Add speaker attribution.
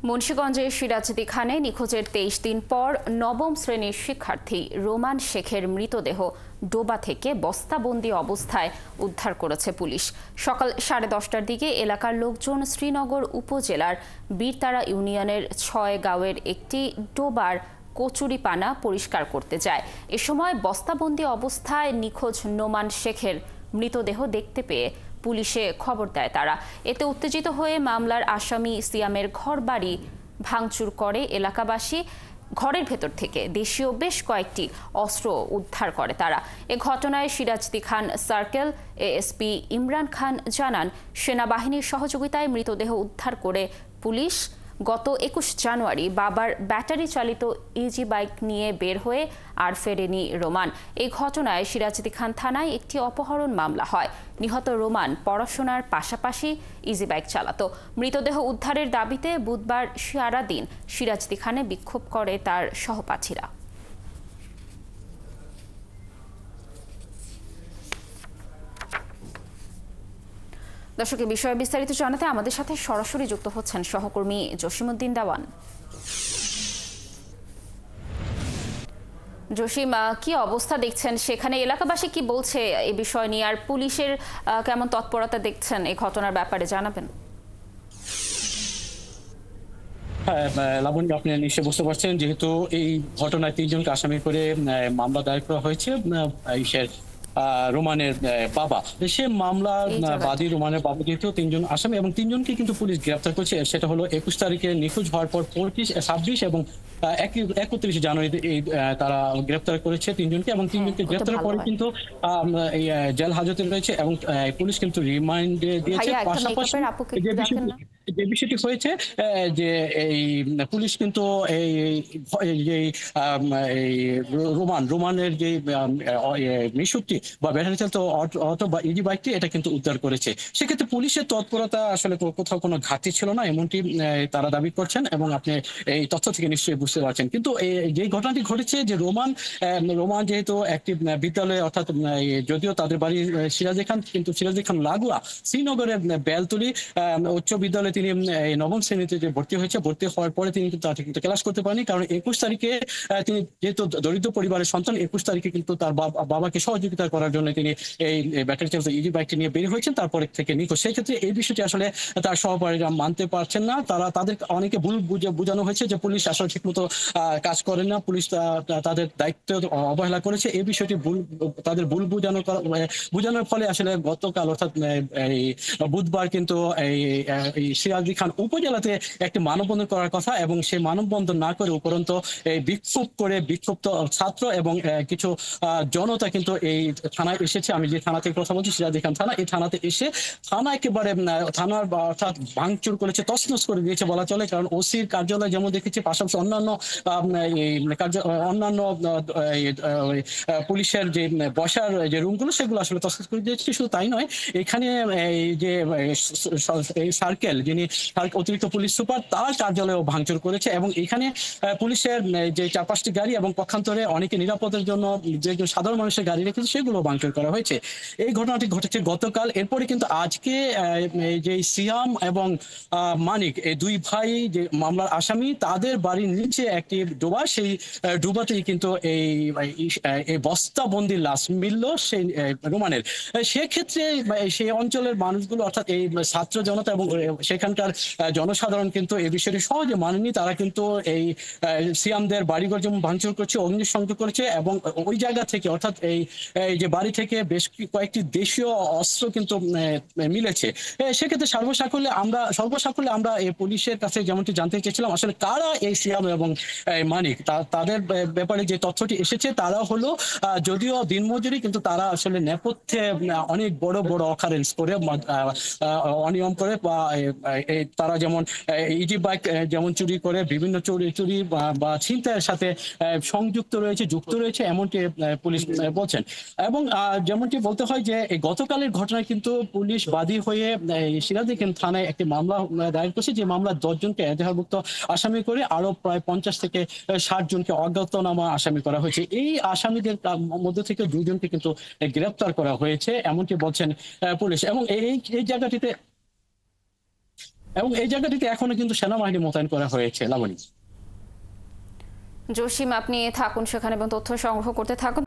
Speaker 1: মুন্সিগঞ্জের সিরাজদি খানে নিখোঁজের ২৩ দিন পর নবম শ্রেণীর শিক্ষার্থী রোমান শেখের মৃতদেহ ডোবা থেকে বস্তাবন্দি অবস্থায় উদ্ধার করেছে পুলিশ। সকাল 10:30টার দিকে এলাকার লোকজন শ্রীনগর উপজেলার বীরতারা ইউনিয়নের ৬ গাঁওয়ের একটি ডোবার কচুরিপানা পরিষ্কার করতে যায়। এ সময় বস্তাবন্দি অবস্থায় নিখোঁজ নোমান শেখের মৃতদেহ দেখতে পেয়ে পুলিশে খবর দেয় তারা। এতে উত্তেজিত হয়ে মামলার আসামি সিয়ামের ঘরবাড়ি ভাঙচুর করে এলাকাবাসী। ঘরের ভেতর থেকে দেশীয় বেশ কয়েকটি অস্ত্র উদ্ধার করে তারা। এ ঘটনায় সিরাজদি খান সার্কেল এএসপি ইমরান খান জানান, সেনাবাহিনীর সহযোগিতায় মৃতদেহ উদ্ধার করে পুলিশ গত ২১ জানুয়ারি বাবার ব্যাটারি চালিত ইজি বাইক নিয়ে বের হয়ে আর ফেরেনি রোমান। এই ঘটনায় সিরাজদি খান থানায় একটি অপহরণ মামলা হয়। নিহত রোমান পড়াশোনার পাশাপাশি ইজি বাইক চালাতো। মৃতদেহ উদ্ধারের দাবিতে বুধবার সারাদিন সিরাজদি খানে বিক্ষোভ করে তার সহপাঠীরা। দর্শক, এই বিষয়ে বিস্তারিত জানাতে আমাদের সাথে সরাসরি যুক্ত হচ্ছেন সহকর্মী জসিমউদ্দিন দেওয়ান। জসিম, কি অবস্থা দেখছেন সেখানে? এলাকাবাসী কি বলছে এই বিষয় নিয়ে, আর পুলিশের কেমন তৎপরতা দেখছেন এই ঘটনার ব্যাপারে জানাবেন?
Speaker 2: হ্যাঁ লাবণ্য, আপনি নিশ্চয়ই বুঝতে পারছেন, যেহেতু এই ঘটনায় ৩ জনকে আসামি করে মামলা দায়ের করা হয়েছে। রোমানের বাবা, সে মামলার বাদী রোমানের বাবা, যেহেতু ৩ জন আসামি এবং ৩ জনকে কিন্তু পুলিশ গ্রেপ্তার করেছে। সেটা হলো ২১ তারিখে নিখোঁজ হওয়ার পর ২৬ এবং ৩১ জানুয়ারি তারা গ্রেপ্তার করেছে ৩ জনকে, এবং ৩ জনকে গ্রেপ্তারের পরে কিন্তু জেল হাজতে রয়েছে এবং পুলিশ কিন্তু রিমান্ডে দিয়েছে। পাশাপাশি যে বিষয়টি হয়েছে যে এই পুলিশ কিন্তু এই রোমানের যে মিশুকটি বা ব্যাটারি চালিত অটো বা ইজি বাইকটি, এটা কিন্তু উদ্ধার করেছে। সেক্ষেত্রে পুলিশের তৎপরতা আসলে কোথাও কোনো ঘাটতি ছিল না, এমনটি তারা দাবি করছেন এবং আপনি এই তথ্য থেকে নিশ্চয়ই বুঝতে পারছেন। কিন্তু যে ঘটনাটি ঘটেছে যে রোমান যেহেতু একটি বিদ্যালয়ে, অর্থাৎ যদিও তাদের বাড়ি সিরাজদি খান, কিন্তু সিরাজদি খান লাগোয়া শ্রীনগরের বেলতলি উচ্চ বিদ্যালয়ে তিনি নবম শ্রেণীতে যে ভর্তি হয়েছে, ভর্তি হওয়ার পরে তিনি কিন্তু ক্লাস করতে পারেনি, কারণ ২১ তারিখে তিনি যেহেতু দরিদ্র পরিবারের সন্তান, ২১ তারিখে কিন্তু তার বাবাকে সহযোগিতা করার জন্য তিনি এই ব্যাটারি চালিত ইজি বাইকটি নিয়ে বের হয়েছেন, তারপরে থেকে নিখোঁজ। সেই ক্ষেত্রে এই বিষয়টি আসলে তার সহপাঠীরা মানতে পারছেন না। তাদের অনেকে ভুল বোঝানো হয়েছে যে পুলিশ আসলে ঠিকমতো কাজ করেন না, পুলিশ তাদের দায়িত্ব অবহেলা করেছে। এই বিষয়টি তাদের ভুল বোঝানোর ফলে আসলে গতকাল, অর্থাৎ বুধবার কিন্তু এই সিরাজদি খান উপজেলাতে একটি মানববন্ধন করার কথা, এবং সেই মানববন্ধন না করে উপরন্ত বিক্ষুব্ধ ছাত্র এবং কিছু জনতা কিন্তু এই থানায় এসেছে। আমি যে থানা থেকে কথা বলছি, সিরাজদি খান থানা, এই থানাতে এসে একেবারে থানার অর্থাৎ ভাঙচুর করেছে, তছনছ করে দিয়েছে বলা চলে। কারণ ওসির কার্যালয় যেমন দেখেছি, পাশাপাশি অন্যান্য পুলিশের যে বসার যে রুমগুলো, সেগুলো আসলে তছনছ করে দিয়েছে। শুধু তাই নয়, এখানে এই যে সার্কেল, যিনি অতিরিক্ত পুলিশ সুপার, তার কার্যালয় ভাঙচুর করেছে, এবং এখানে পুলিশের যে ৪-৫টি গাড়ি এবং পক্ষান্তরে অনেকে নিরাপদের জন্য যে সাধারণ মানুষের গাড়ি রেখেছে, সেগুলো ভাঙচুর করা হয়েছে। এই ঘটনাটি ঘটেছে গতকাল। এরপরে কিন্তু আজকে যে সিয়াম এবং মানিক, এই ২ ভাই যে মামলার আসামি, তাদের বাড়ির নিচে একটি ডোবা, সেই ডোবাতেই কিন্তু এই বস্তাবন্দির লাশ মিলল সেই রোমানের। সেক্ষেত্রে সেই অঞ্চলের মানুষগুলো, অর্থাৎ এই ছাত্র জনতা এবং সেখানকার জনসাধারণ কিন্তু এই বিষয়টি সহজে মানেনি। তারা কিন্তু এই সিয়ামদের বাড়িঘর যেমন ভাঙচুর করছে, অগ্নিসংযোগ করেছে, এবং ওই জায়গা থেকে, অর্থাৎ এই যে বাড়ি থেকে বেশ কয়েকটি দেশীয় অস্ত্র কিন্তু মিলেছে। সেক্ষেত্রে সর্বসাকুল্যে আমরা এই পুলিশের কাছে যেমনটি জানতে চেয়েছিলাম, আসলে কারা এই সিয়াম এবং মানিক, তাদের ব্যাপারে যে তথ্যটি এসেছে, তারা হলো যদিও দিনমজুরি, কিন্তু তারা আসলে নেপথ্যে অনেক বড় বড় অকারেন্স করে, অনিয়ম করে, বা তারা যেমন ইজি বাইক যেমন চুরি করে, বিভিন্ন চুরি বা ছিনতাইয়ের সাথে যুক্ত রয়েছে, এমনটি পুলিশ বলছেন। এবং যেমনটি বলতে হয় যে গতকালের ঘটনায় কিন্তু পুলিশ বাদী হয়ে সিরাজদি খান থানায় একটি মামলা দায়ের করেছে, যে মামলা ১০ জনকে এজাহারভুক্ত আসামি করে আরো প্রায় ৫০ থেকে ৬০ জনকে অজ্ঞাতনামা আসামি করা হয়েছে। এই আসামিদের মধ্যে থেকে ২ জনকে কিন্তু গ্রেপ্তার করা হয়েছে, এমনটি বলছেন পুলিশ। এবং এই জায়গাটিতে এবং এই জায়গাটিতে এখনো কিন্তু সেনাবাহিনী মোতায়েন করা হয়েছে। লাবণী।
Speaker 1: জসিম, আপনি থাকুন সেখানে এবং তথ্য সংগ্রহ করতে থাকুন।